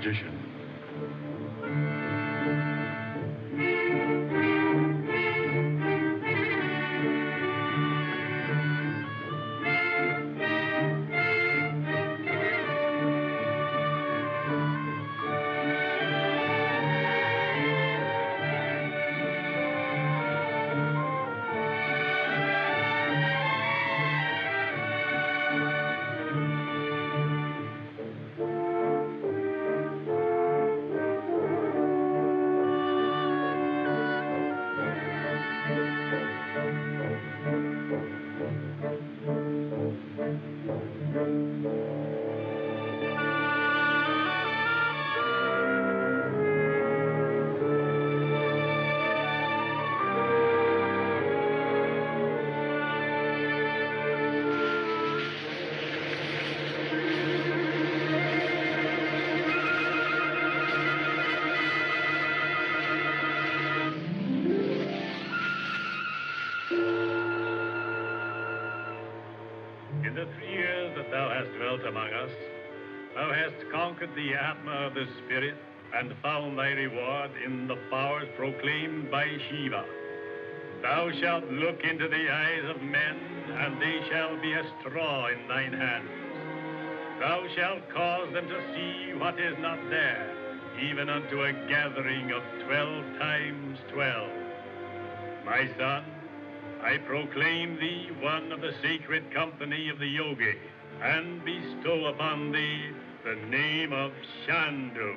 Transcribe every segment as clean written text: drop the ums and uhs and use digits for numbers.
Magician. In the 3 years that thou hast dwelt among us, thou hast conquered the atma of the spirit and found thy reward in the powers proclaimed by Shiva. Thou shalt look into the eyes of men, and they shall be a straw in thine hands. Thou shalt cause them to see what is not there, even unto a gathering of 12 times 12. My son, I proclaim thee one of the sacred company of the yogi, and bestow upon thee the name of Chandu.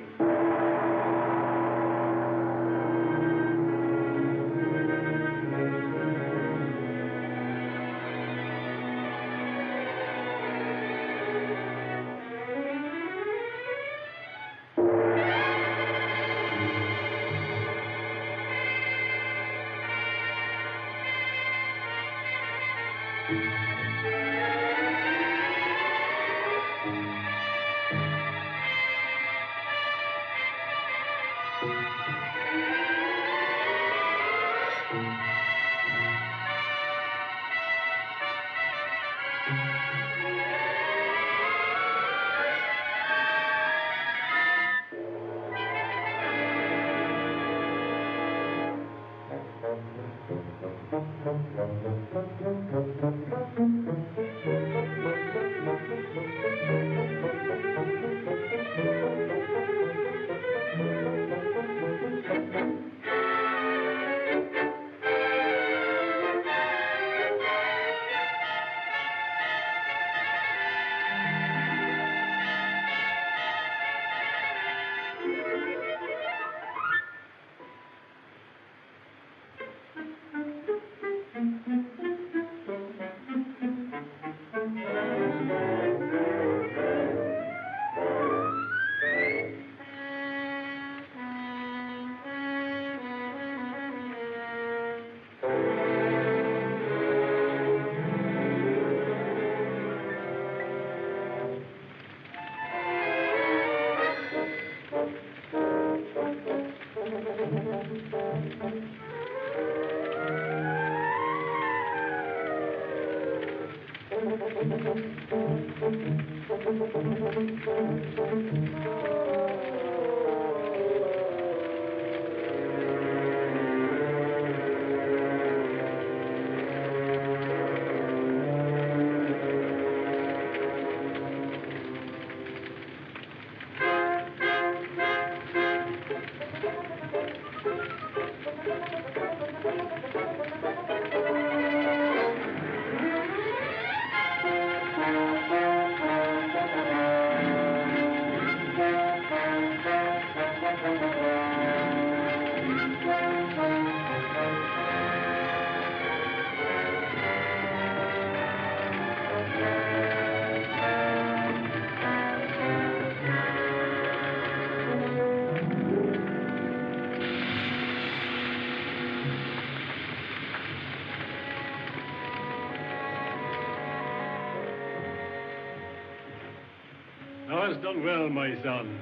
Thou hast done well, my son.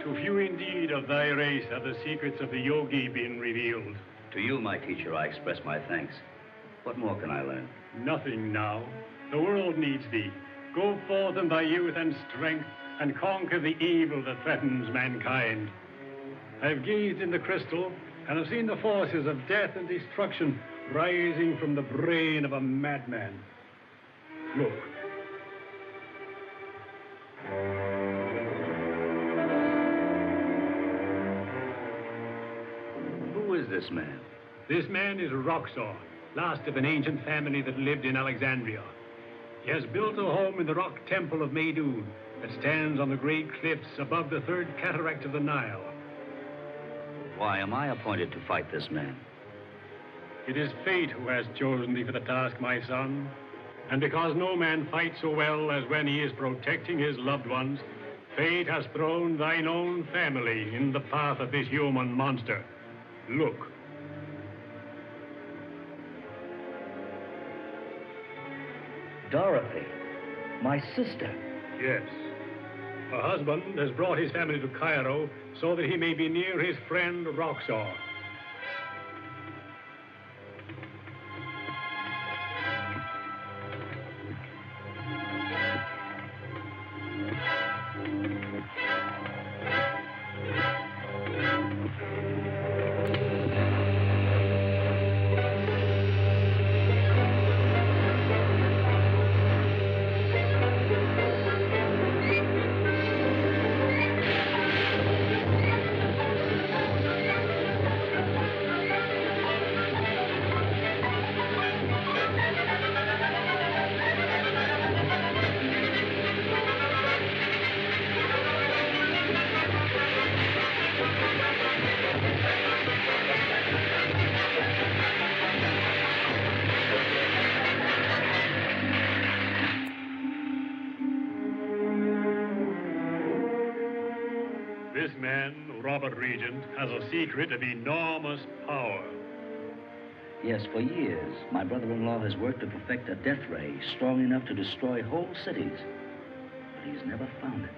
To few indeed of thy race have the secrets of the yogi been revealed. To you, my teacher, I express my thanks. What more can I learn? Nothing now. The world needs thee. Go forth in thy youth and strength, and conquer the evil that threatens mankind. I've gazed in the crystal and have seen the forces of death and destruction rising from the brain of a madman. Look. Who is this man? This man is Roxor, last of an ancient family that lived in Alexandria. He has built a home in the rock temple of Maydoun that stands on the great cliffs above the third cataract of the Nile. Why am I appointed to fight this man? It is fate who has chosen thee for the task, my son. And because no man fights so well as when he is protecting his loved ones, fate has thrown thine own family in the path of this human monster. Look. Dorothy, my sister. Yes. Her husband has brought his family to Cairo so that he may be near his friend Roxor. This man, Robert Regent, has a secret of enormous power. Yes, for years, my brother-in-law has worked to perfect a death ray strong enough to destroy whole cities. But he's never found it.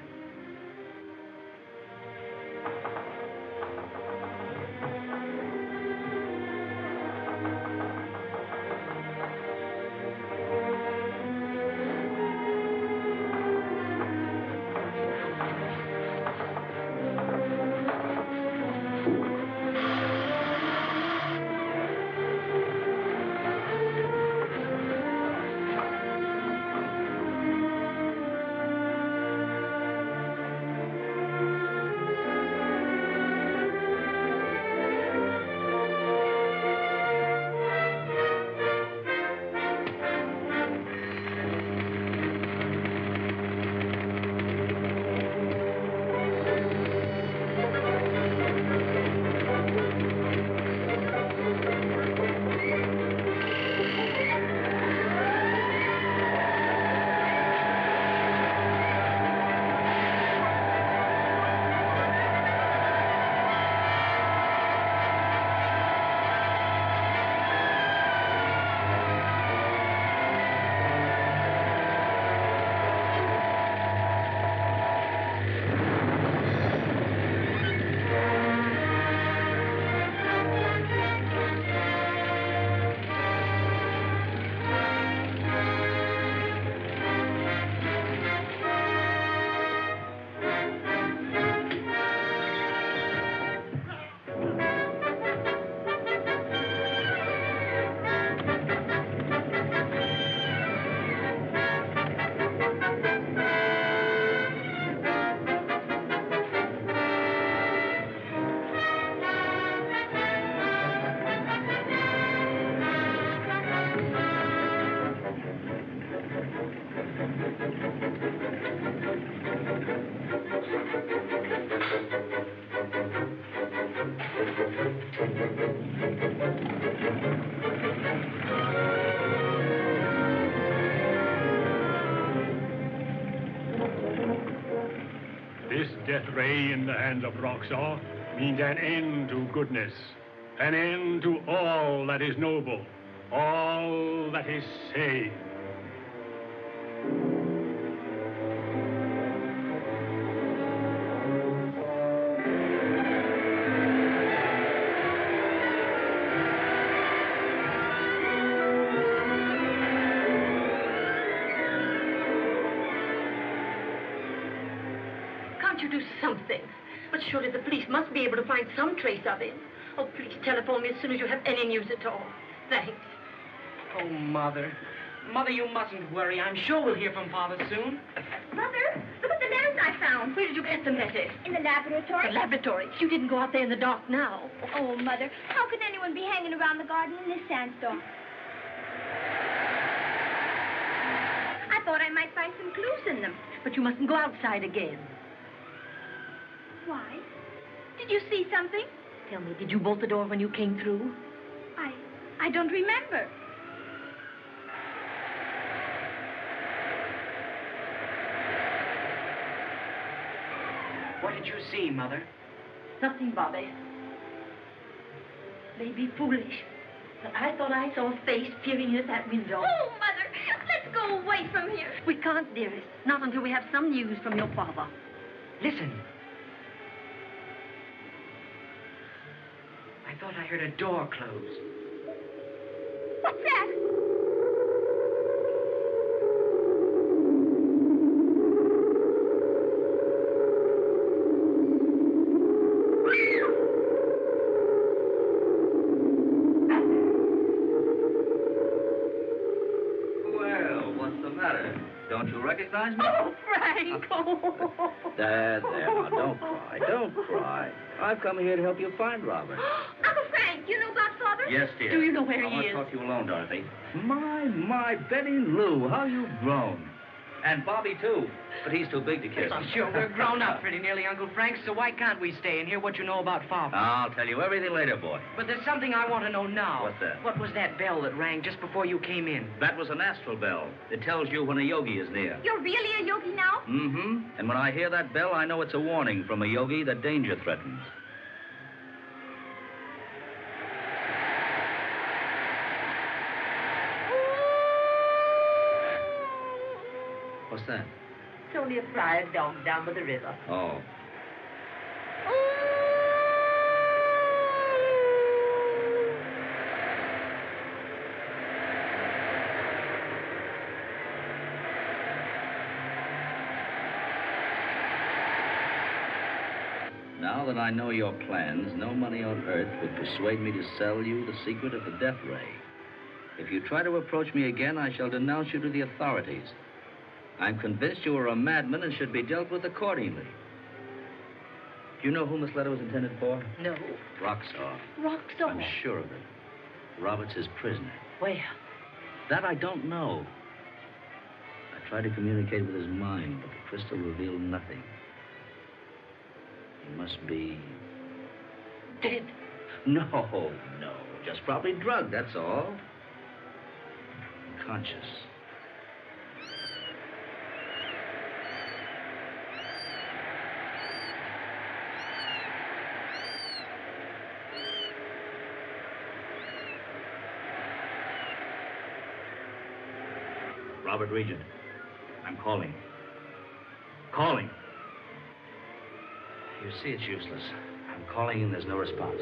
This death ray in the hands of Roxor means an end to goodness, an end to all that is noble, all that is sane. can't you do something? But surely the police must be able to find some trace of him. Oh, please telephone me as soon as you have any news at all. Thanks. Oh, Mother. Mother, you mustn't worry. I'm sure we'll hear from Father soon. Mother, look at the letters I found. Where did you get the letters? In the laboratory. The laboratory. You didn't go out there in the dark now. Oh, Mother, how could anyone be hanging around the garden in this sandstorm? I thought I might find some clues in them. But you mustn't go outside again. Why? Did you see something? Tell me, did you bolt the door when you came through? I don't remember. What did you see, Mother? Nothing, Bobby. Maybe foolish, but I thought I saw a face peering in at that window. Oh, Mother, let's go away from here. We can't, dearest. Not until we have some news from your father. Listen. I thought I heard a door close. What's that? Well, what's the matter? Don't you recognize me? Oh, Frank! Oh. There, now, don't cry. Don't cry. I've come here to help you find Robert. Uncle Frank, you know about Father? Yes, dear. Do you know where I he want is? to talk to you alone, Dorothy. My, Betty Lou, how you've grown. And Bobby, too. But he's too big to kiss. I'm sure we're grown up pretty nearly, Uncle Frank, so why can't we stay and hear what you know about Father? I'll tell you everything later, boy. But there's something I want to know now. What's that? What was that bell that rang just before you came in? That was an astral bell. It tells you when a yogi is near. You're really a yogi now? Mm-hmm. And when I hear that bell, I know it's a warning from a yogi that danger threatens. What's that? It's only a friar dog down by the river. Oh. Now that I know your plans, no money on earth would persuade me to sell you the secret of the death ray. If you try to approach me again, I shall denounce you to the authorities. I'm convinced you are a madman and should be dealt with accordingly. Do you know whom this letter was intended for? No. Roxor. Roxor? I'm sure of it. Robert's his prisoner. Where? That I don't know. I tried to communicate with his mind, but the crystal revealed nothing. He must be... Dead? No. Just probably drugged, that's all. Unconscious. Robert Regent, I'm calling. Calling. You see, it's useless. I'm calling and there's no response.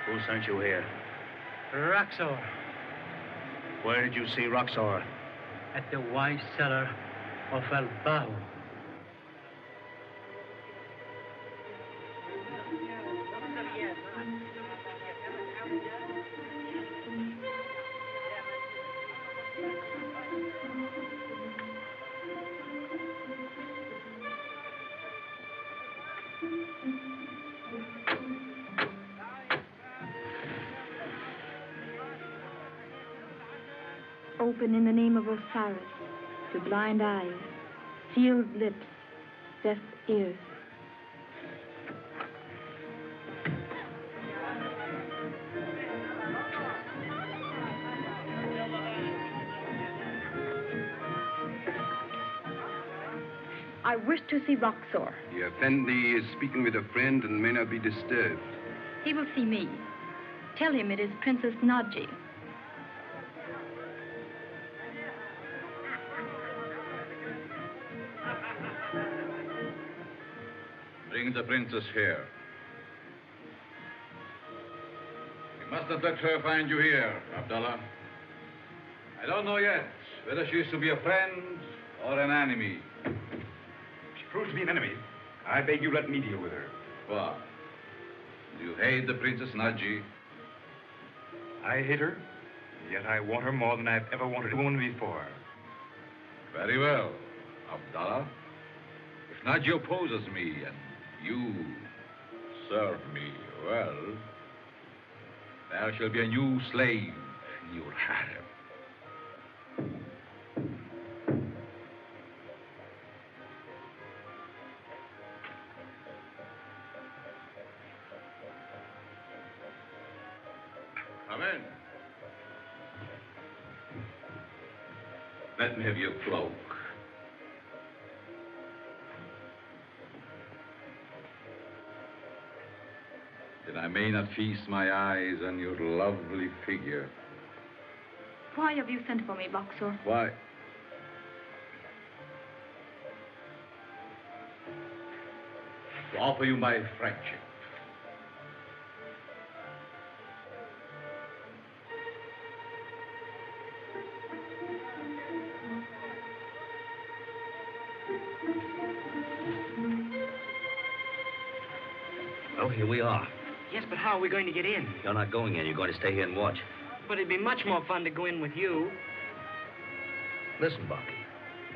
Who sent you here? Roxor, Where did you see Roxor? at the wine cellar of El Bajo. Open in the name of Osiris to blind eyes, sealed lips, deaf ears. I wish to see Boxor. The Effendi is speaking with a friend and may not be disturbed. He will see me. Tell him it is Princess Naji. Bring the princess here. You must not let her find you here, Abdallah. I don't know yet whether she is to be a friend or an enemy. If she proves to be an enemy, I beg you let me deal with her. What? Do you hate the Princess Naji? I hate her, yet I want her more than I've ever wanted a woman before. Very well, Abdallah. If Naji opposes me and you serve me well, there shall be a new slave in your harem. Come in. Let me have your cloak. That I may not feast my eyes on your lovely figure. Why have you sent for me, Boxor? Why? To offer you my friendship. Oh, here we are. Yes, but how are we going to get in? You're not going in. You're going to stay here and watch. But it'd be much more fun to go in with you. Listen, Bucky.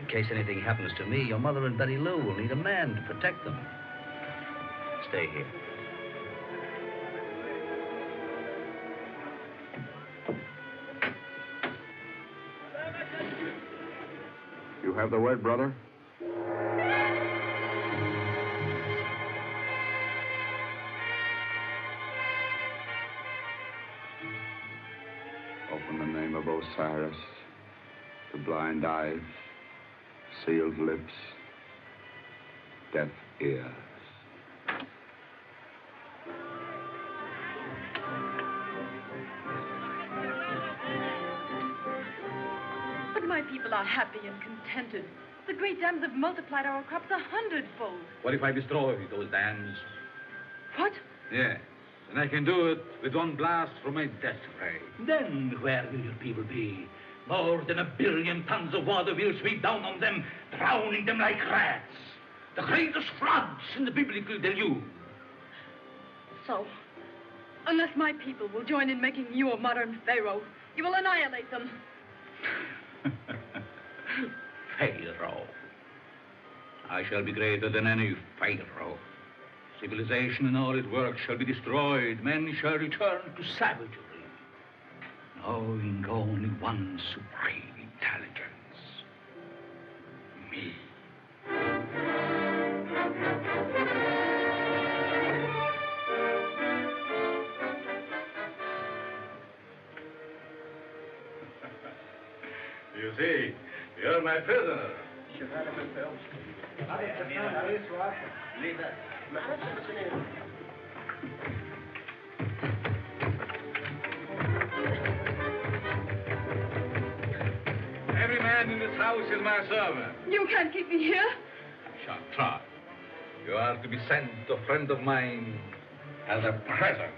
In case anything happens to me, your mother and Betty Lou will need a man to protect them. Stay here. You have the word, brother? Open the name of Osiris, the blind eyes, sealed lips, deaf ears. But my people are happy and contented. The great dams have multiplied our crops 100-fold. What if I destroy those dams? What? Yes. And I can do it with one blast from my death ray. Then where will your people be? More than 1 billion tons of water will sweep down on them, drowning them like rats. The greatest floods in the biblical deluge. So, unless my people will join in making you a modern pharaoh, you will annihilate them. Pharaoh. I shall be greater than any pharaoh. Civilization and all its works shall be destroyed. Men shall return to savagery, knowing only one supreme intelligence. Me. You see, you're my prisoner. Every man in this house is my servant. You can't keep me here. Shall try. You are to be sent to a friend of mine as a present.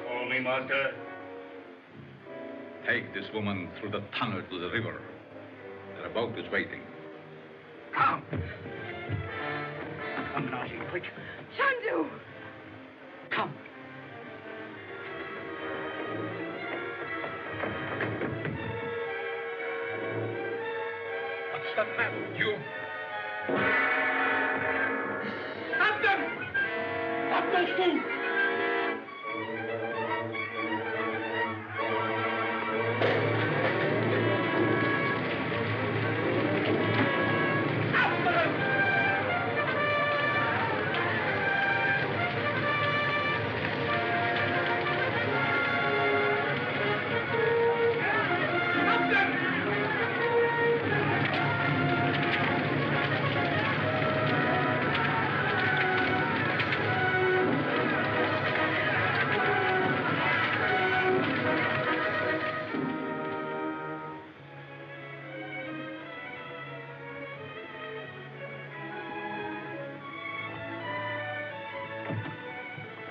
Call me, master. Take this woman through the tunnel to the river. Their boat is waiting. Come. Come, Naji, quick. Chandu! Come. the map, you. Stop them! Stop those two!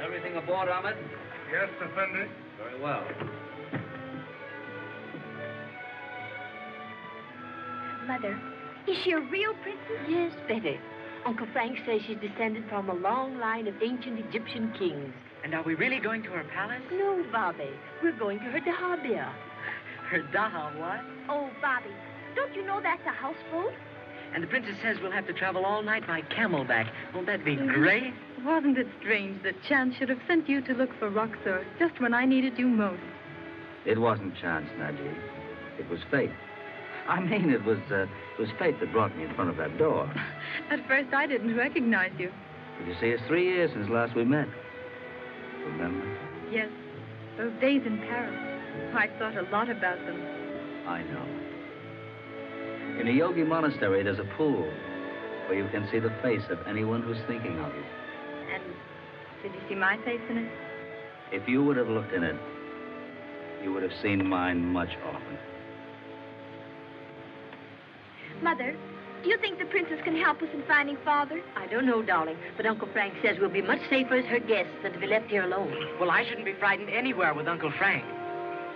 Everything aboard, Ahmed? Yes, Effendi. Very well. Mother, is she a real princess? Yes, Betty. Uncle Frank says she's descended from a long line of ancient Egyptian kings. And are we really going to her palace? No, Bobby. We're going to her dahabia. Her daha what? Oh, Bobby, don't you know that's a houseboat? And the princess says we'll have to travel all night by camelback. Won't that be great? Wasn't it strange that chance should have sent you to look for Roxor just when I needed you most? It wasn't chance, Najee. It was fate. I mean, it was fate that brought me in front of that door. At first, I didn't recognize you. But you see, it's 3 years since last we met. Remember? Yes, those days in Paris. I thought a lot about them. I know. In a yogi monastery, there's a pool where you can see the face of anyone who's thinking of you. And did you see my face in it? If you would have looked in it, you would have seen mine much often. Mother, do you think the princess can help us in finding Father? I don't know, darling, but Uncle Frank says we'll be much safer as her guests than to be left here alone. Well, I shouldn't be frightened anywhere with Uncle Frank.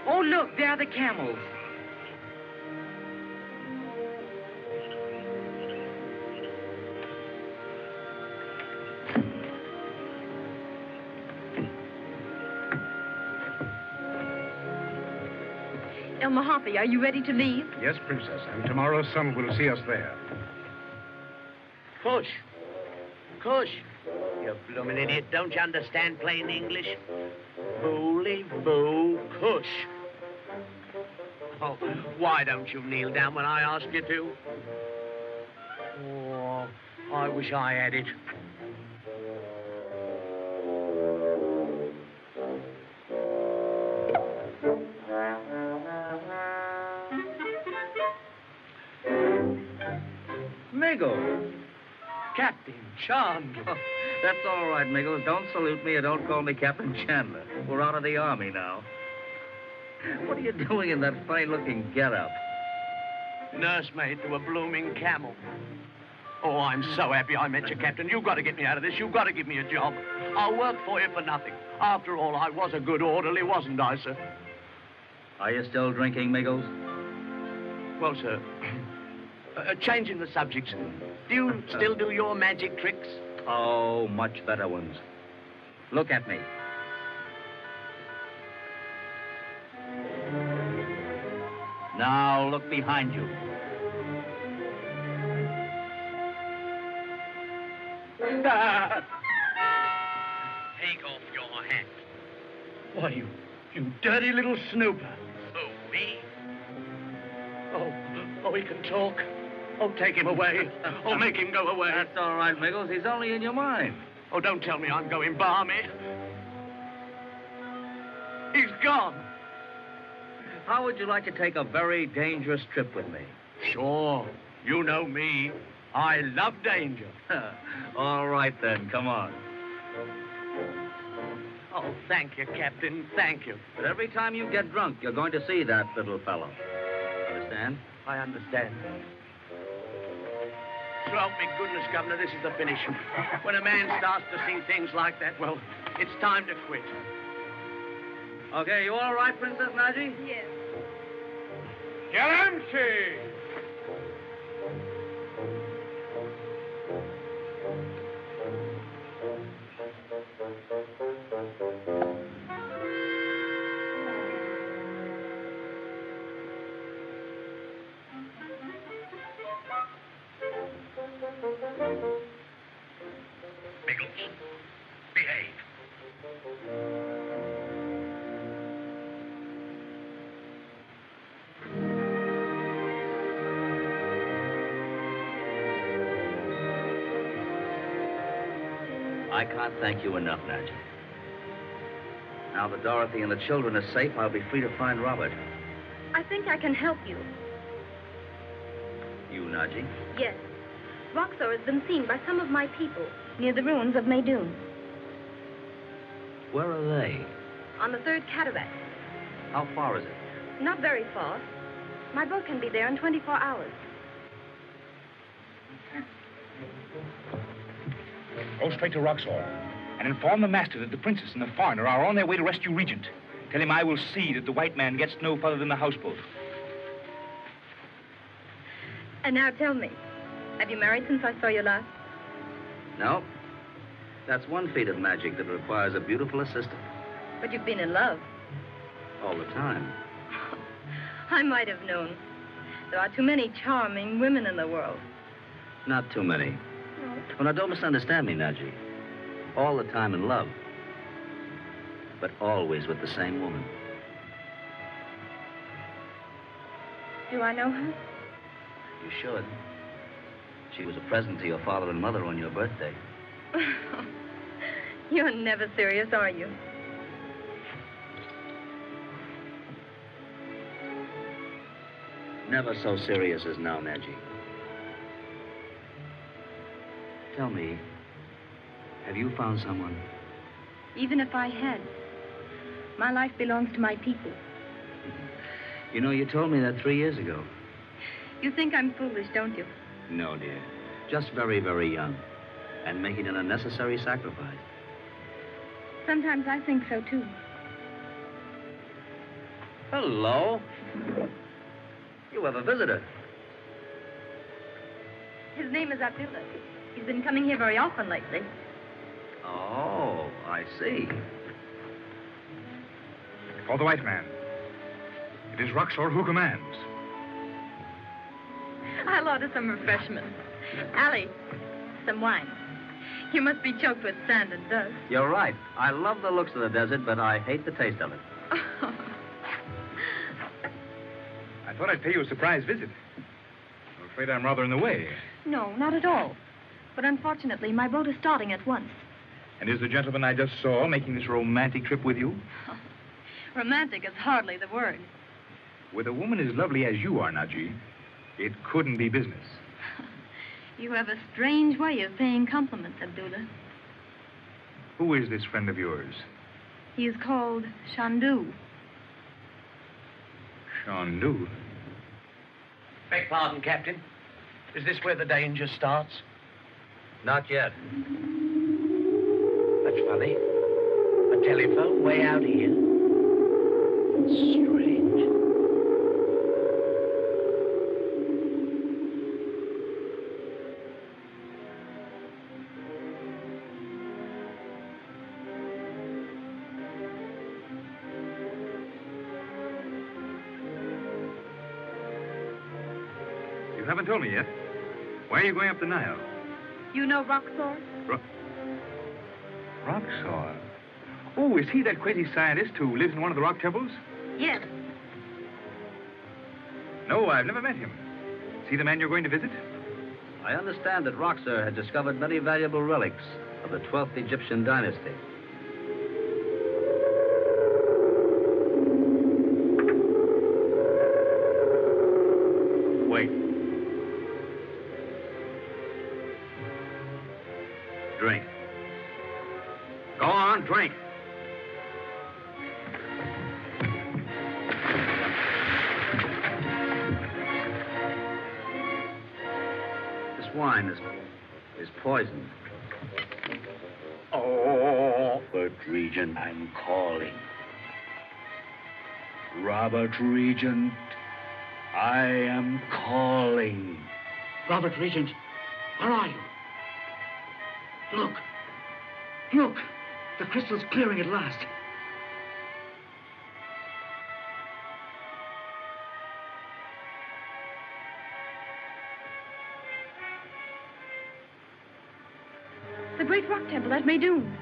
Oh, look, there are the camels. El Mahafi, are you ready to leave? Yes, Princess, and tomorrow's sun will see us there. Kush. Kush. You bloomin' idiot. Don't you understand plain English? Booly boo Kush. Oh, why don't you kneel down when I ask you to? Oh, I wish I had it. Miggles. Captain Chandler. Oh, that's all right, Miggles. Don't salute me or don't call me Captain Chandler. We're out of the army now. What are you doing in that fine-looking getup? Nursemaid to a blooming camel. Oh, I'm so happy I met you, Captain. You've got to get me out of this. You've got to give me a job. I'll work for you for nothing. After all, I was a good orderly, wasn't I, sir? Are you still drinking, Miggles? Well, sir, changing the subject, do you still do your magic tricks? Oh, much better ones. Look at me. Now look behind you. Take off your hat. Why, you dirty little snooper. Oh, me? Oh, he can talk. Oh, take him away. Oh, make him go away. That's all right, Miggles. He's only in your mind. Oh, don't tell me I'm going balmy. He's gone. How would you like to take a very dangerous trip with me? Sure. You know me. I love danger. All right, then. Come on. Oh, thank you, Captain. Thank you. But every time you get drunk, you're going to see that little fellow. Understand? I understand. So help me goodness, Governor, this is the finish. When a man starts to see things like that, well, it's time to quit. Okay, you all right, Princess Najee? Yes. Galamsey! I can't thank you enough, Nadji. Now that Dorothy and the children are safe, I'll be free to find Robert. I think I can help you. You, Nadji? Yes. Roxor has been seen by some of my people near the ruins of Maydoun. Where are they? On the third cataract. How far is it? Not very far. My boat can be there in 24 hours. Go straight to Roxor and inform the master that the princess and the foreigner are on their way to rescue Regent. Tell him I will see that the white man gets no further than the houseboat. And now tell me, have you married since I saw you last? No. That's one feat of magic that requires a beautiful assistant. But you've been in love. All the time. I might have known. There are too many charming women in the world. Not too many. No. Well, now, don't misunderstand me, Nadji. All the time in love. But always with the same woman. Do I know her? You should. She was a present to your father and mother on your birthday. You're never serious, are you? Never so serious as now, Nadji. Tell me, have you found someone? Even if I had, my life belongs to my people. You know, you told me that 3 years ago. You think I'm foolish, don't you? No, dear. Just very, very young. And making an unnecessary sacrifice. Sometimes I think so, too. Hello. You have a visitor. His name is Abdullah. He's been coming here very often lately. Oh, I see. For the white man. It is Roxor who commands. I'll order some refreshment. Allie, some wine. You must be choked with sand and dust. You're right. I love the looks of the desert, but I hate the taste of it. I thought I'd pay you a surprise visit. I'm afraid I'm rather in the way. No, not at all. But unfortunately, my boat is starting at once. And is the gentleman I just saw making this romantic trip with you? Romantic is hardly the word. With a woman as lovely as you are, Nadji, it couldn't be business. You have a strange way of paying compliments, Abdullah. Who is this friend of yours? He is called Chandu. Chandu? Beg pardon, Captain. Is this where the danger starts? Not yet. That's funny. A telephone way out here. Strange. You haven't told me yet. Why are you going up the Nile? You know Roxor? Roxor? Oh, is he that crazy scientist who lives in one of the rock temples? Yes. No, I've never met him. Is he the man you're going to visit? I understand that Roxor had discovered many valuable relics of the 12th Egyptian dynasty. Wait. Drink. Go on, drink. This wine is poison. Oh, Robert Regent, I'm calling. Robert Regent, I am calling. Robert Regent, where are you? Look. Look. The crystal's clearing at last. The great rock temple at Maydoun.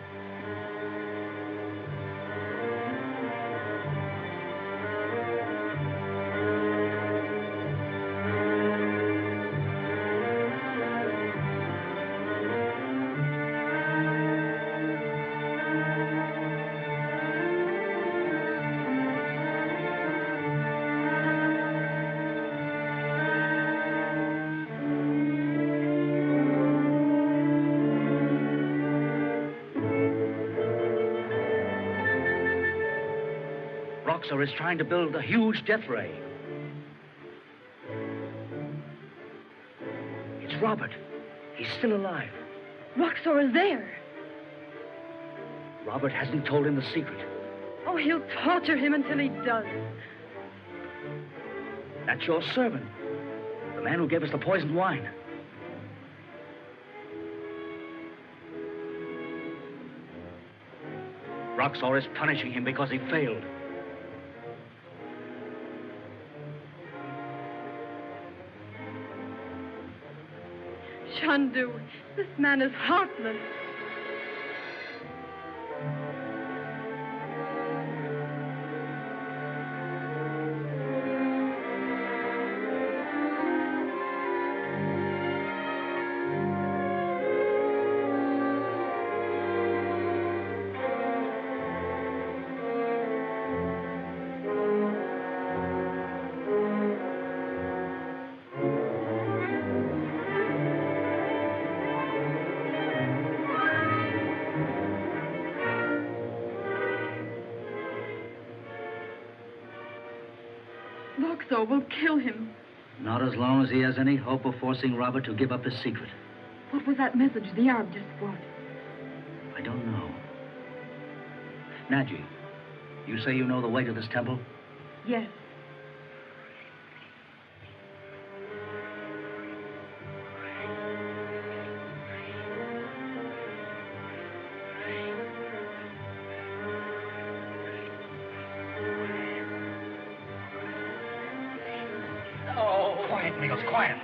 Roxor is trying to build a huge death ray. It's Robert. He's still alive. Roxor is there. Robert hasn't told him the secret. Oh, he'll torture him until he does. That's your servant. The man who gave us the poisoned wine. Roxor is punishing him because he failed. Chandu, this man is heartless. Roxor will kill him. Not as long as he has any hope of forcing Robert to give up his secret. What was that message the Arab just brought? I don't know. Naji, you say you know the way to this temple? Yes. Quiet, Migos, quiet.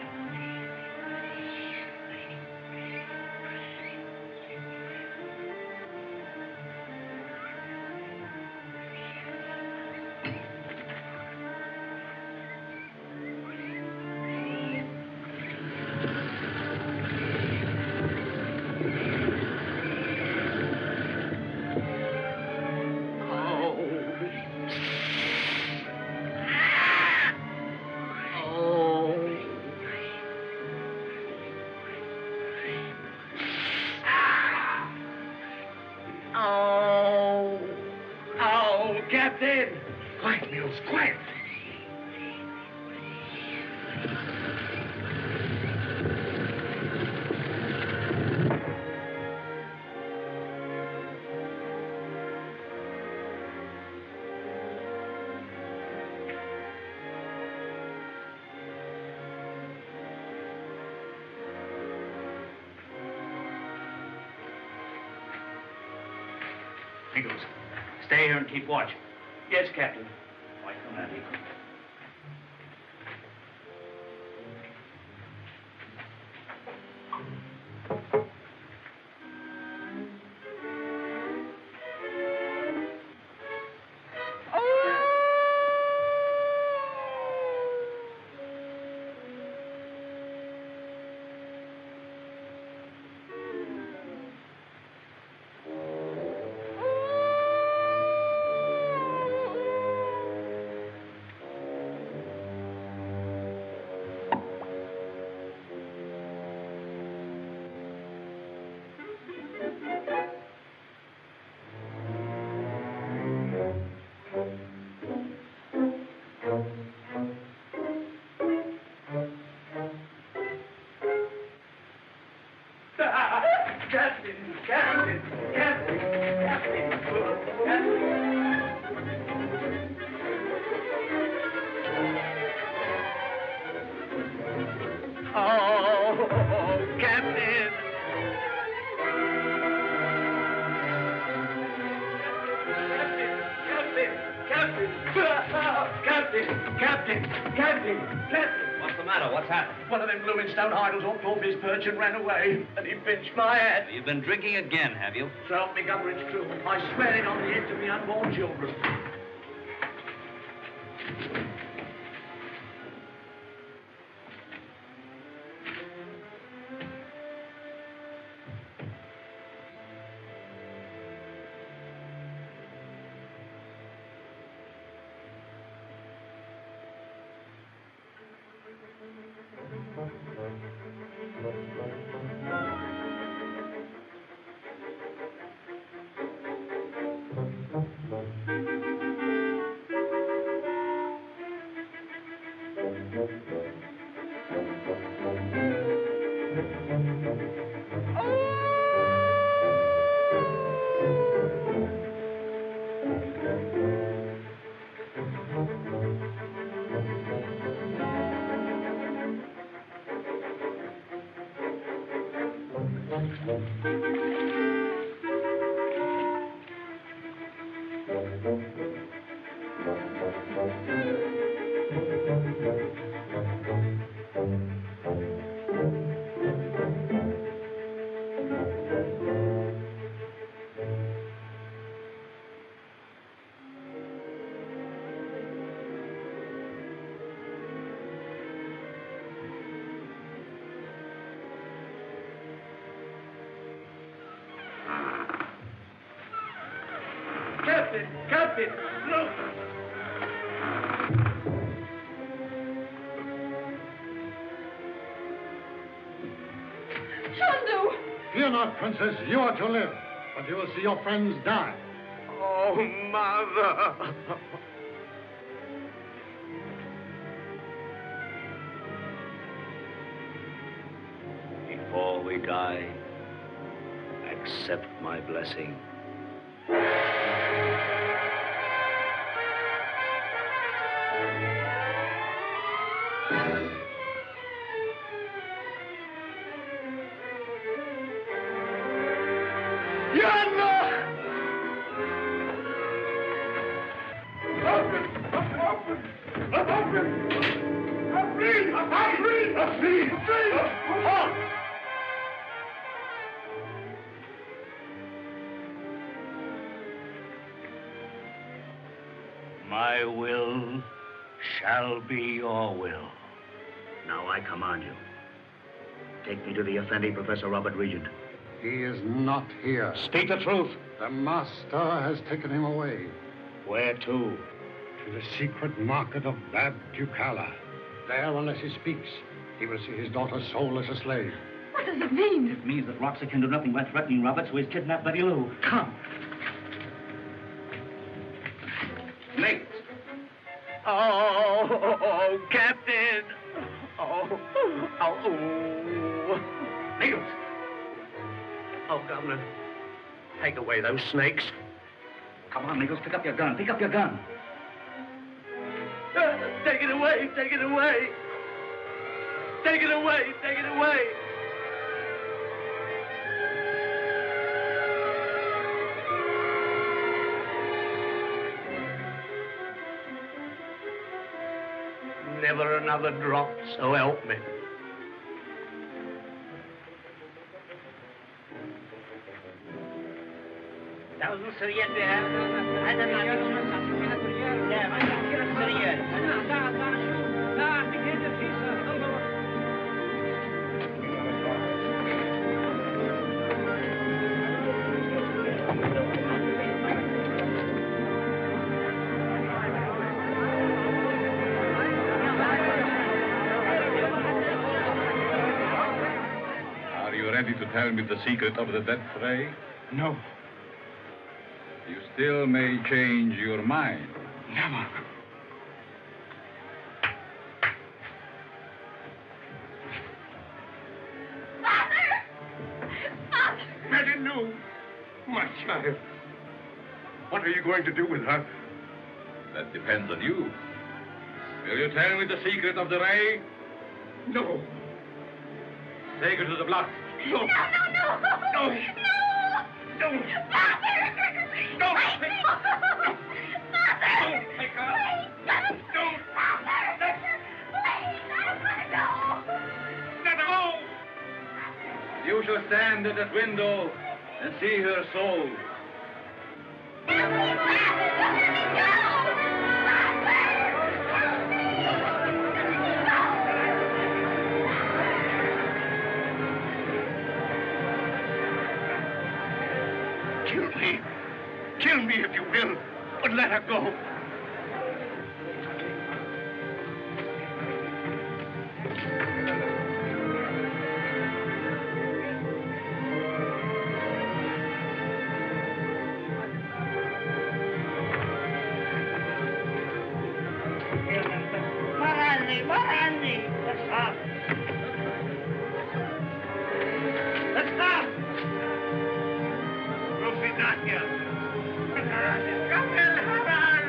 Captain! Quiet, Mills, quiet. Migos, stay here and keep watch. Yes, Captain. Why, come on, Nico. Captain! What's the matter? What's happened? One of them blooming stone idols hopped off his perch and ran away, and he pinched my hat. You've been drinking again, have you? So help me, Governor, it's true. I swear it on the heads of me unborn children. Captain, look! Chandu! Fear not, Princess. You are to live, but you will see your friends die. Oh, Mother! Before we die, accept my blessing. My will shall be your will. Now I command you. Take me to the Effendi, Professor Robert Regent. He is not here. Speak the truth. The master has taken him away. Where to? To the secret market of Bab Ducala. There, unless he speaks, he will see his daughter sold as a slave. What does it mean? It means that Roxy can do nothing by threatening Robert, so he's kidnapped Betty Lou. Come. Nate. Oh, Captain! Oh. Nichols! Oh, Governor, take away those snakes. Come on, Nichols, pick up your gun. Pick up your gun. Take it away, take it away. Take it away, take it away. Never another drop, so help me. Are you ready to tell me the secret of the death ray? No. You still may change your mind. Never. Betty Lou, my child. What are you going to do with her? That depends on you. Will you tell me the secret of the ray? No. Take her to the block. No. No. No. No. Father! No. Wait. Father! Take her. Wait. No. Father! Wait. No. Let her go. You shall stand at that window and see her soul. Kill me if you will, but let her go. Marani! Let's stop! Let's stop! We'll be not here. Captain Haran!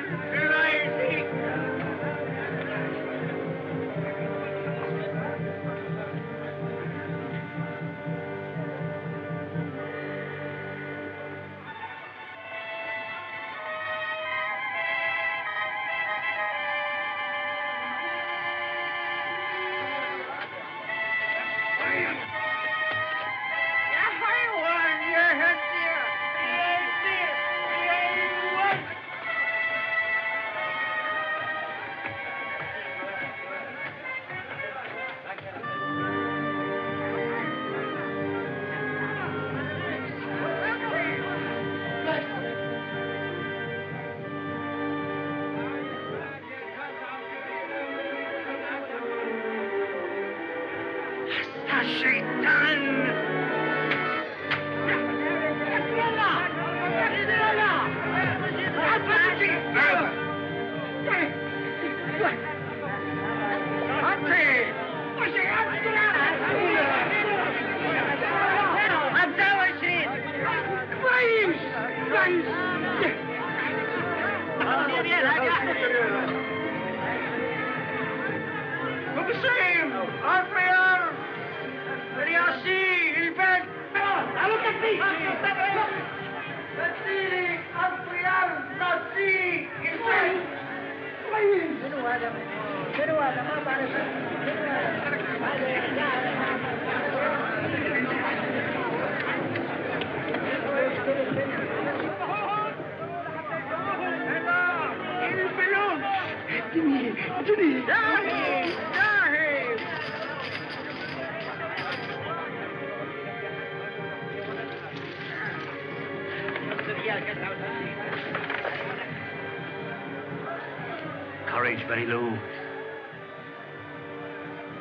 Courage, Betty Lou.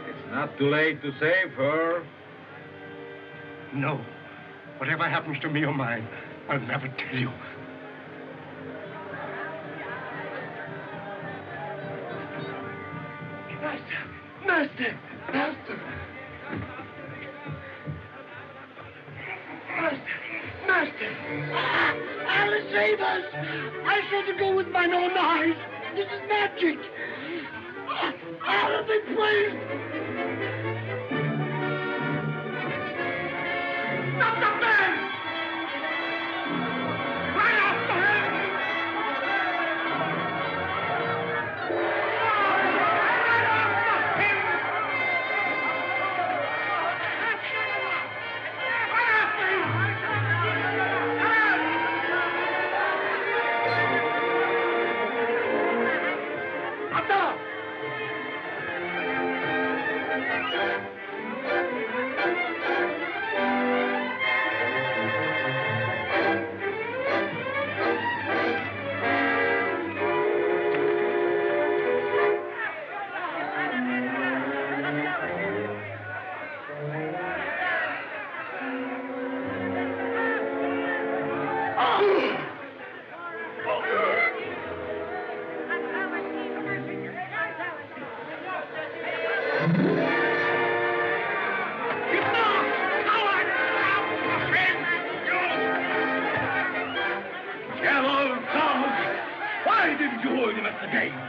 It's not too late to save her. No. Whatever happens to me or mine, I'll never tell you. Master! Alice, save us! I saw to go with mine own eyes. This is magic. Alice, be praised! Stop the man! Right after him!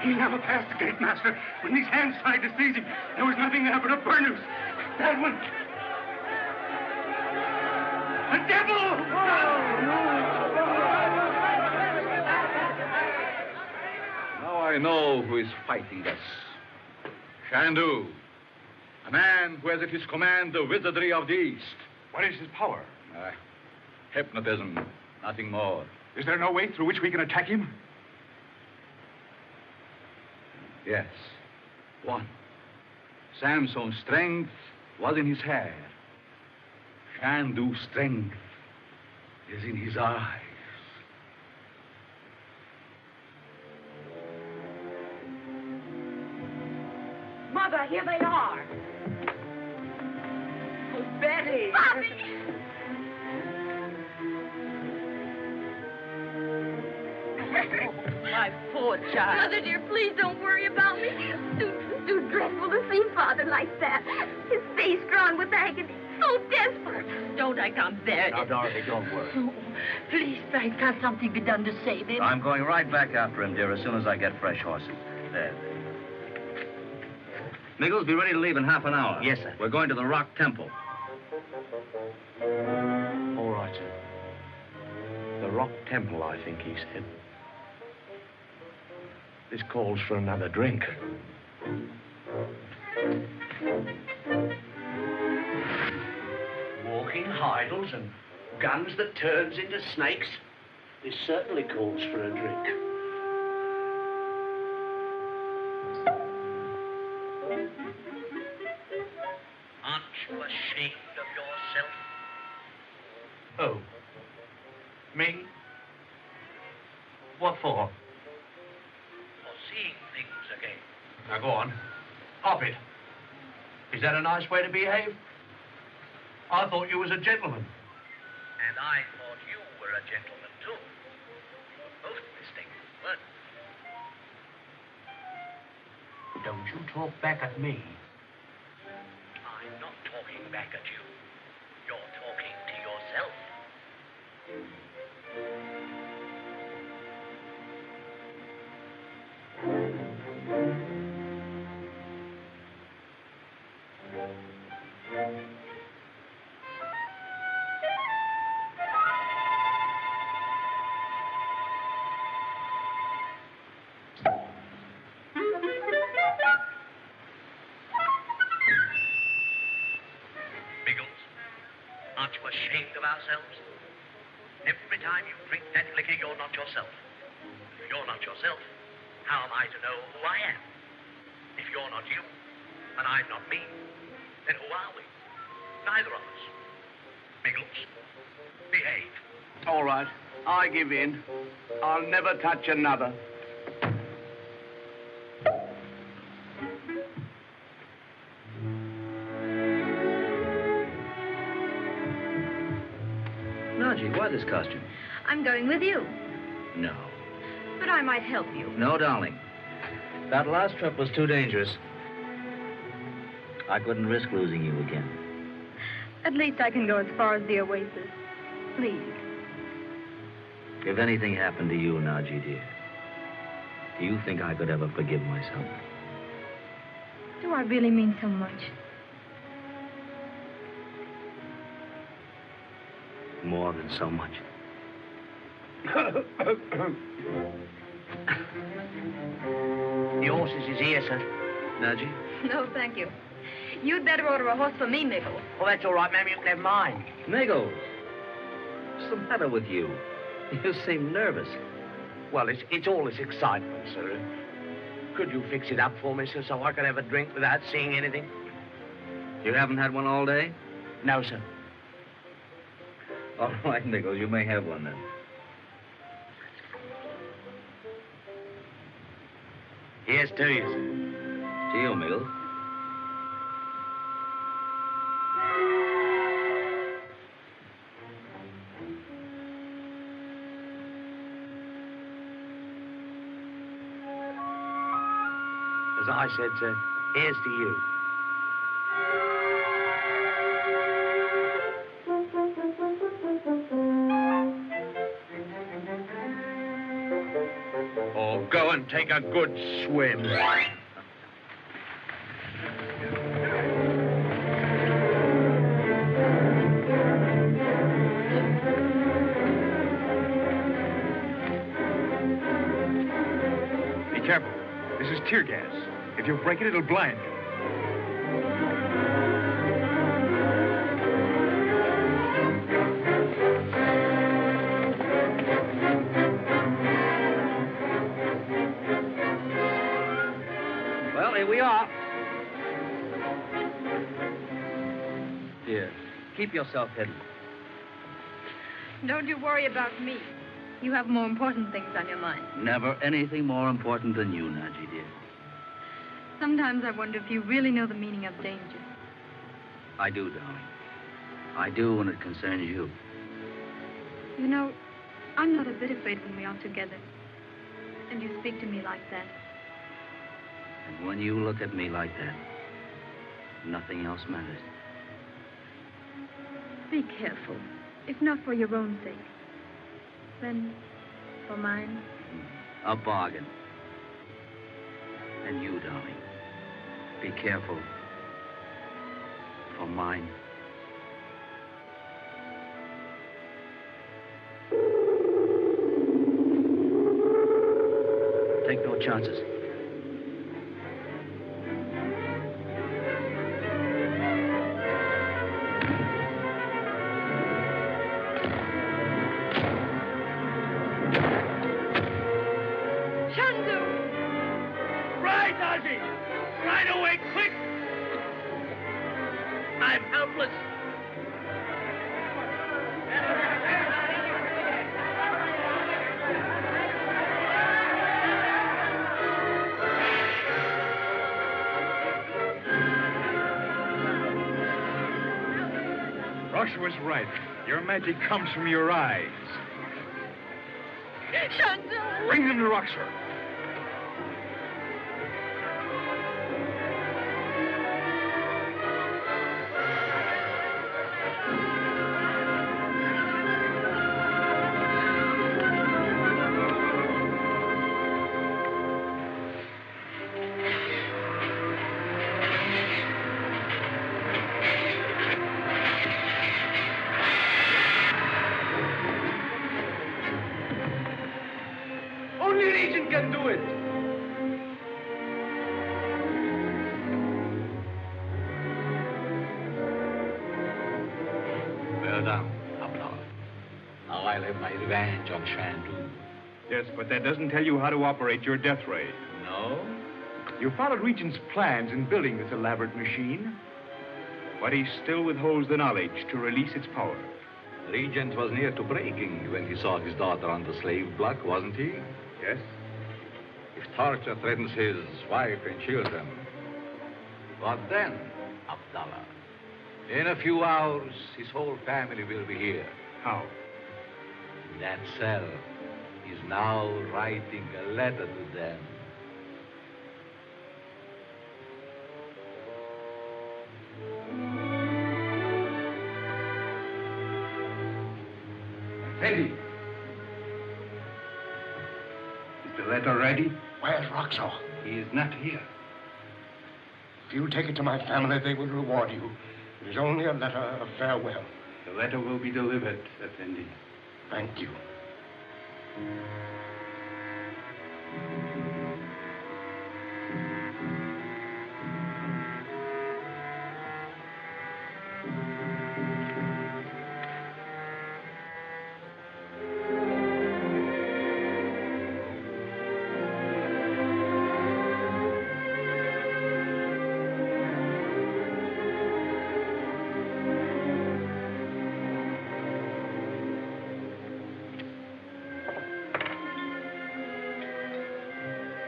He never passed the gate, Master. When these hands tried to seize him, there was nothing there but a burnous. That one. The devil! Now I know who is fighting us. Chandu. A man who has at his command the wizardry of the East. What is his power? Hypnotism, nothing more. Is there no way through which we can attack him? Yes. One. Samson's strength was in his hair. Chandu's strength is in his eyes. Mother, here they are. Oh, Betty. Bobby! My poor child. Mother, dear, please don't worry about me. It's too dreadful to see Father like that. His face drawn with agony. So desperate. Don't I come bear Now, Dorothy, don't worry. Oh, please, Frank, can't something be done to save him? I'm going right back after him, dear, as soon as I get fresh horses. There. Miggles, be ready to leave in half an hour. Yes, sir. We're going to the Rock Temple. All right, sir. The Rock Temple, I think he said. This calls for another drink. Walking idols and guns that turns into snakes. This certainly calls for a drink. Aren't you ashamed of yourself? Oh. Me? What for? For seeing things again. Now go on. Hop it. Is that a nice way to behave? I thought you was a gentleman. And I thought you were a gentleman, too. You were both mistaken, weren't you? Don't you talk back at me. I'm not talking back at you. You're talking to yourself. Aren't you ashamed of ourselves? Every time you drink that liquor, you're not yourself. If you're not yourself, how am I to know who I am? If you're not you, and I'm not me, then who are we? Neither of us. Biggles, behave. All right, I give in. I'll never touch another. Naji, why this costume? I'm going with you, No. but I might help you. No, darling. That last trip was too dangerous. I couldn't risk losing you again. At least I can go as far as the oasis. Please. If anything happened to you, Naji, dear, do you think I could ever forgive myself? Do I really mean so much? More than so much. The horses is here, sir. Naji? No, thank you. You'd better order a horse for me, Miggle. Well, that's all right, ma'am. You can have mine. Nigel, what's the matter with you? You seem nervous. Well, it's all this excitement, sir. Could you fix it up for me, sir, so I can have a drink without seeing anything? You haven't had one all day? No, sir. All right, Nichols, you may have one then. Here's to you, sir. To you, Nichols. As I said, sir, here's to you. Oh, go and take a good swim. Be careful. This is tear gas. If you break it, it'll blind you. Well, here we are. Dear, keep yourself hidden. Don't you worry about me. You have more important things on your mind. Never anything more important than you, Naji, dear. Sometimes I wonder if you really know the meaning of danger. I do, darling. I do when it concerns you. You know, I'm not a bit afraid when we are together. And you speak to me like that. And when you look at me like that, nothing else matters. Be careful. If not for your own sake, then for mine. A bargain. And you, darling, be careful for mine. Take no chances. Chandu! Right, Ozzy! Right away, quick! I'm helpless. Roxor was right. Your magic comes from your eyes. Chandu! Bring them to Roxor. Only Regent can do it. Well done, Abdallah. Now I'll have my revenge on Chandu. Yes, but that doesn't tell you how to operate your death ray. No? You followed Regent's plans in building this elaborate machine, but he still withholds the knowledge to release its power. Regent was near to breaking when he saw his daughter on the slave block, wasn't he? Yes? If torture threatens his wife and children, what then, Abdallah? In a few hours, his whole family will be here. How? In that cell, he's now writing a letter to them. Eddie. Is the letter ready? Where's Roxor? He is not here. If you take it to my family, they will reward you. It is only a letter of farewell. The letter will be delivered, Effendi. Thank you.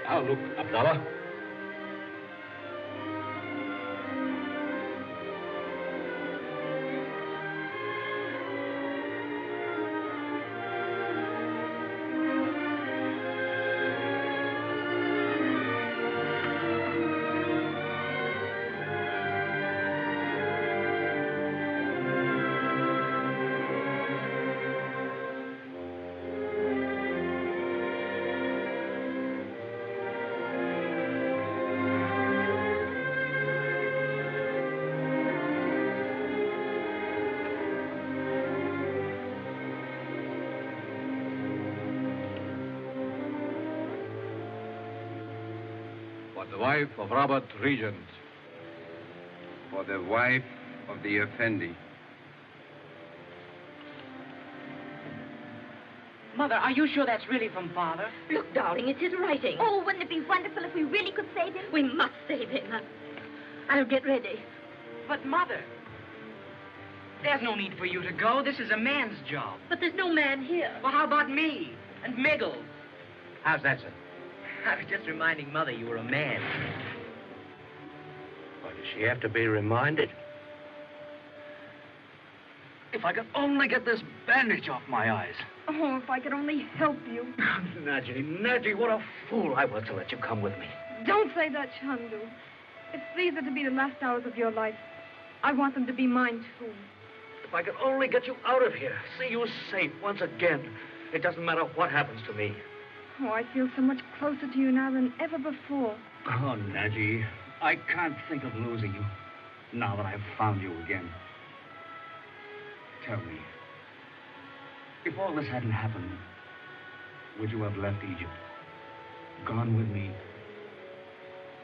Now look, Abdallah. For the wife of Robert Regent. For the wife of the Effendi. Mother, are you sure that's really from Father? Look, darling, it's his writing. Oh, wouldn't it be wonderful if we really could save him? We must save him. I'll get ready. But, Mother, there's no need for you to go. This is a man's job. But there's no man here. Well, how about me and Miggle? How's that, sir? I was just reminding Mother you were a man. Why does she have to be reminded? If I could only get this bandage off my eyes. Oh, if I could only help you. Nadji, what a fool I was to let you come with me. Don't say that, Chandu. If these are to be the last hours of your life, I want them to be mine, too. If I could only get you out of here, see you safe once again. It doesn't matter what happens to me. Oh, I feel so much closer to you now than ever before. Oh, Nadji, I can't think of losing you now that I've found you again. Tell me, if all this hadn't happened, would you have left Egypt? Gone with me?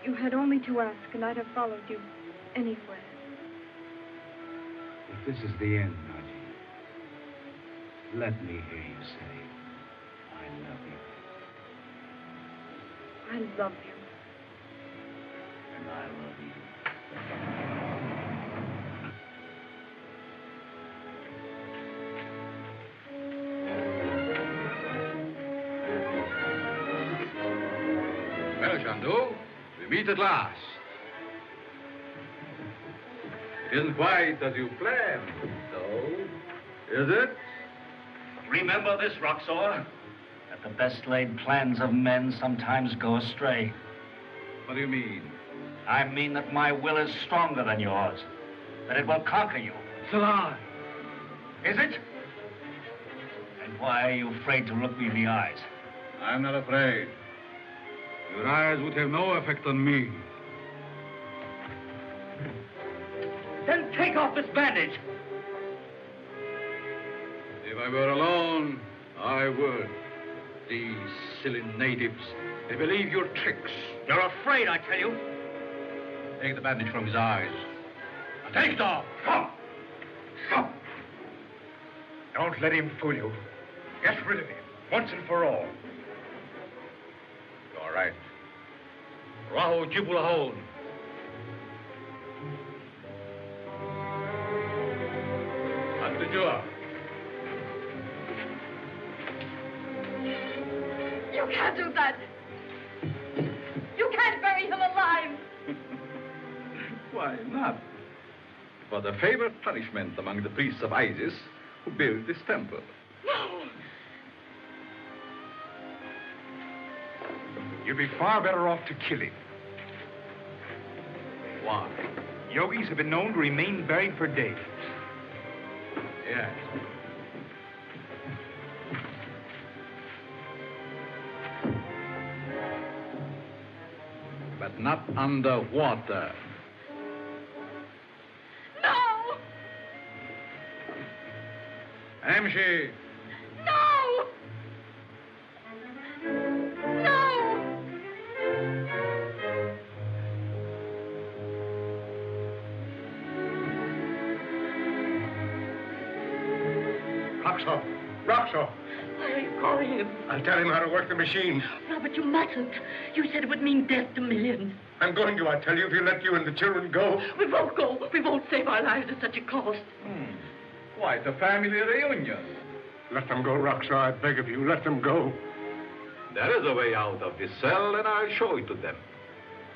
You had only to ask, and I'd have followed you anywhere. If this is the end, Nadji, let me hear you say, I love you. I love you. And I love you. Well, Chandu, we meet at last. It isn't quite as you planned, though, is it? Remember this, Roxor, that the best laid plans of men sometimes go astray. What do you mean? I mean that my will is stronger than yours, that it will conquer you. It's a lie. Is it? And why are you afraid to look me in the eyes? I'm not afraid. Your eyes would have no effect on me. Then take off this bandage. If I were alone, I would. These silly natives, they believe your tricks. You're afraid, I tell you. Take the bandage from his eyes. Now take it off. Come. Come. Don't let him fool you. Get rid of him, once and for all. You're right. Raho Jibulahon. Antujua. You can't do that. You can't bury him alive. Why not? It was a favorite punishment among the priests of Isis who built this temple. No. You'd be far better off to kill him. Why? Yogis have been known to remain buried for days. Yes. But not underwater. No. Amshi. No. No. Roxo! Roxo! Why are you calling him? I'll tell him how to work the machine. Robert, you mustn't. You said it would mean death to millions. I'm going to, I tell you, if you let you and the children go. We won't go. We won't save our lives at such a cost. Quite a family reunion. Let them go, Roxo, I beg of you. Let them go. There is a way out of this cell, and I'll show it to them.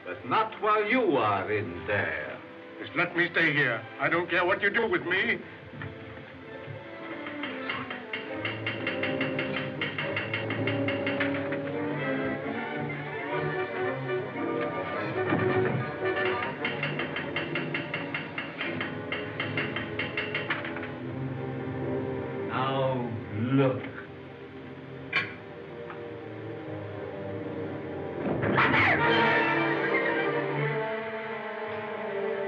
But not while you are in there. Just let me stay here. I don't care what you do with me. Now, look.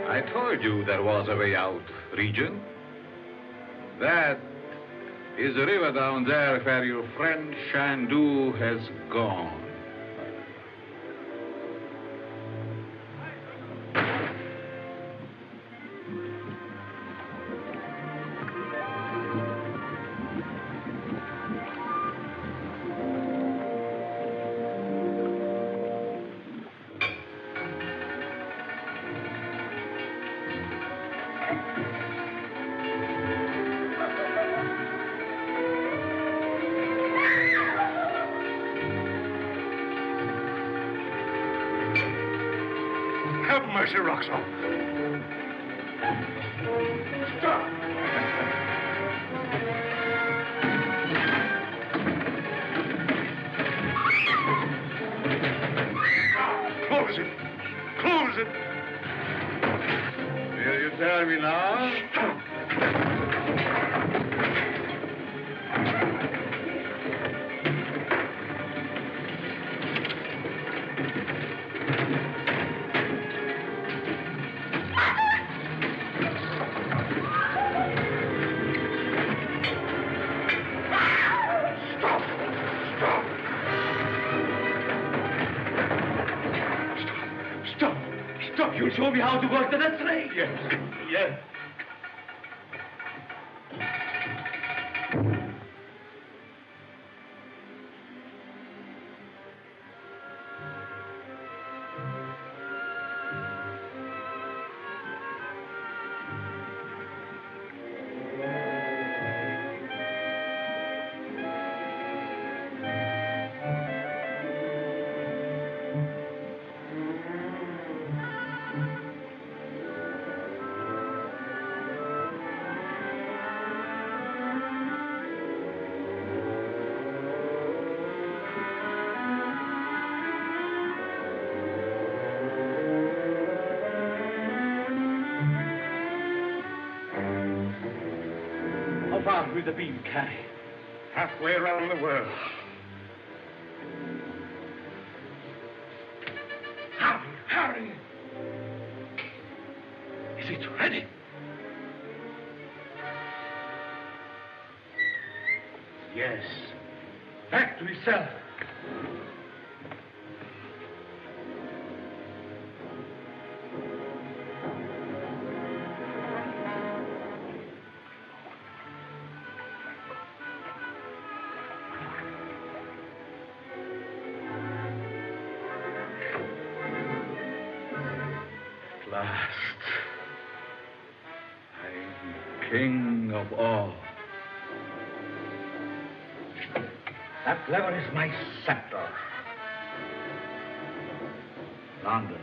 I told you there was a way out, Regent. That is the river down there where your friend Chandu has gone. Have mercy, Roxo. Stop. Close it. Close it. Will you tell me now? Stop! You show me how to work the next ray. Yes. Yes. far will the beam carry? Halfway around the world. Hurry! Is it ready? Yes. Back to his cell. At last, I'm king of all. That lever is my scepter. London,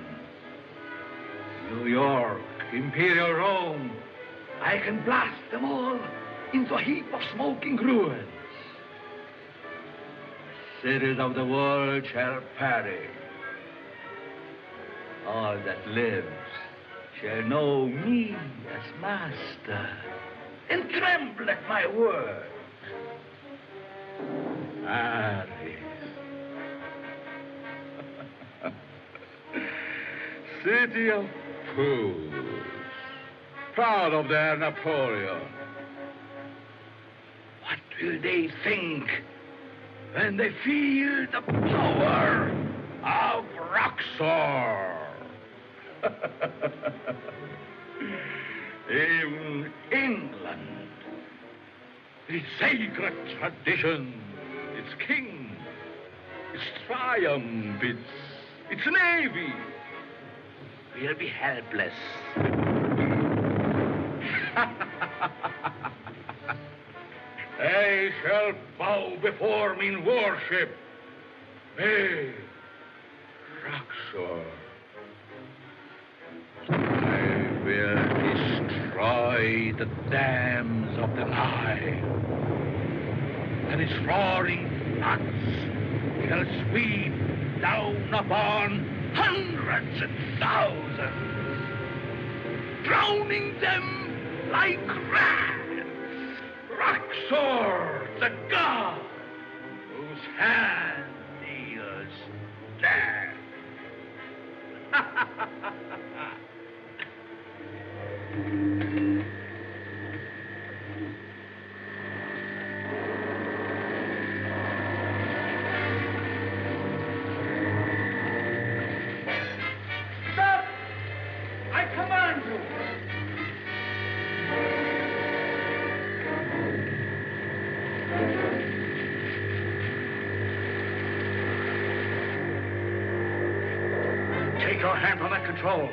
New York, Imperial Rome, I can blast them all into a heap of smoking ruins. cities of the world shall perish. All that lives shall know me as master and tremble at my word. Paris. City of fools, proud of their Napoleon. What will they think when they feel the power of Roxor? In England, its sacred tradition, its king, its triumph, its navy will be helpless. They shall bow before me in worship. Me, Roxor. I will destroy the dams of the Nile, and its roaring floods shall sweep down upon hundreds and thousands, drowning them like rats. Roxor, the god, whose hand deals death. Stop! I command you! Take your hand from that control.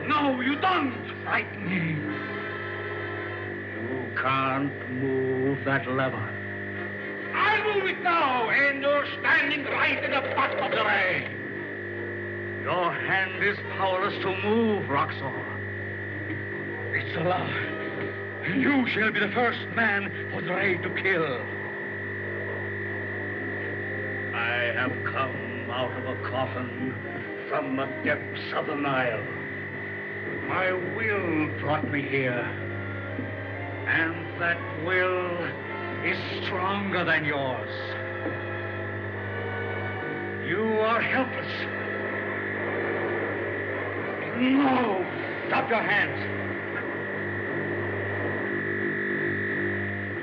No, you don't frighten me. You can't move that lever. I'll move it now, and you're standing right at the bottom of the ray. Your hand is powerless to move, Roxor. It's a lie. You shall be the first man for the ray to kill. I have come out of a coffin from the depths of the Nile. My will brought me here. And that will is stronger than yours. You are helpless. No! Stop your hands.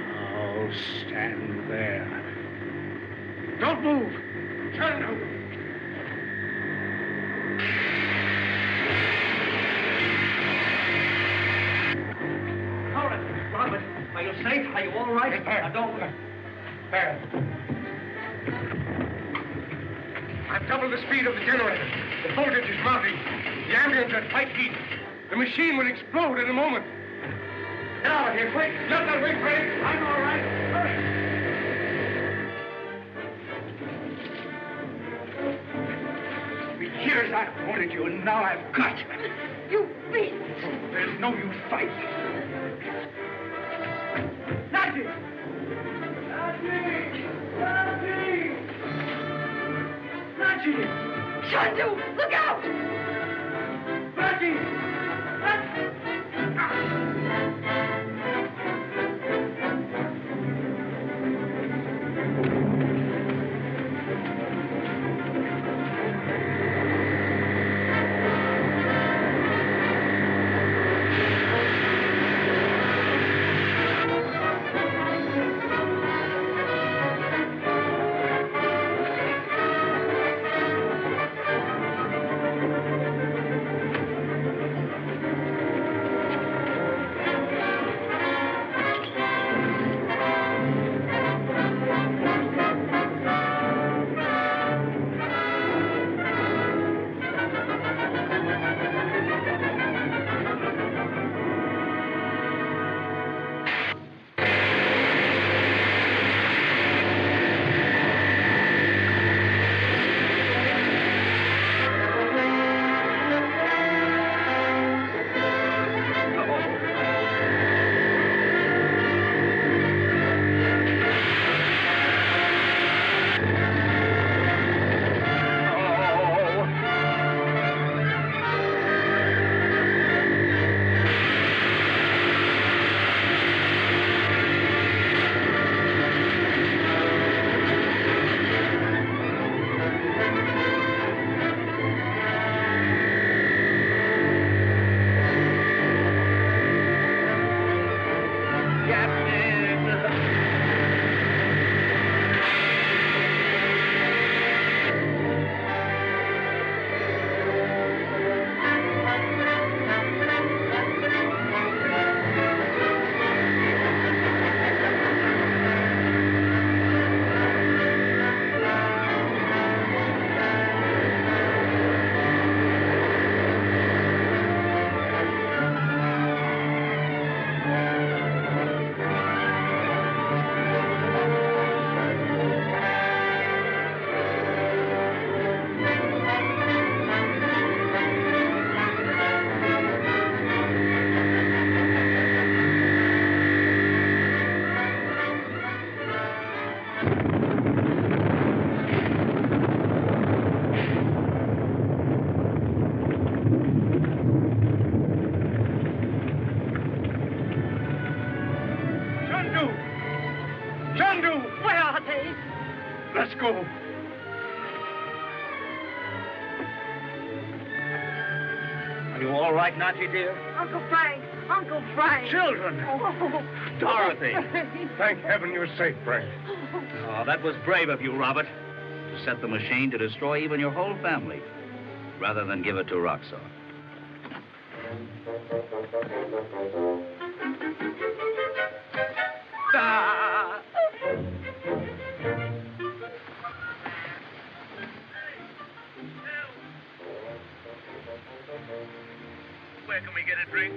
Now stand there. Don't move. Turn over. Robert, are you safe? Are you all right? There. Don't. There. I've doubled the speed of the generator. The voltage is mounting. The ambience at tight heat. The machine will explode in a moment. Get out of here, quick. Let that wing break. I'm all right. Hurry. For years I've wanted you, and now I've got you. You beast! There's no use fighting. Nazi! Nazi! Chandu, look out! Nazi! Let's go. Are you all right, Nazi, dear? Uncle Frank. Uncle Frank. Children. Oh. Dorothy. Thank heaven you're safe, Frank. Oh, that was brave of you, Robert, to set the machine to destroy even your whole family, rather than give it to Roxor. Ah. Where can we get a drink?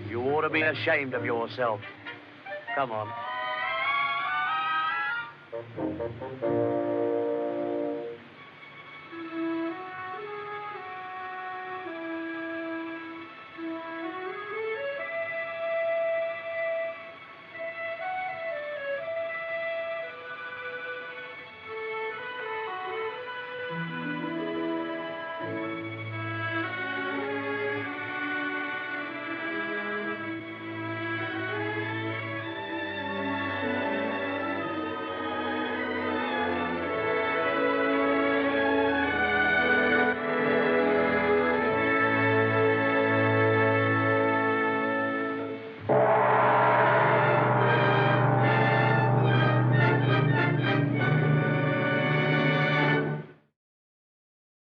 You ought to be ashamed of yourself. Come on.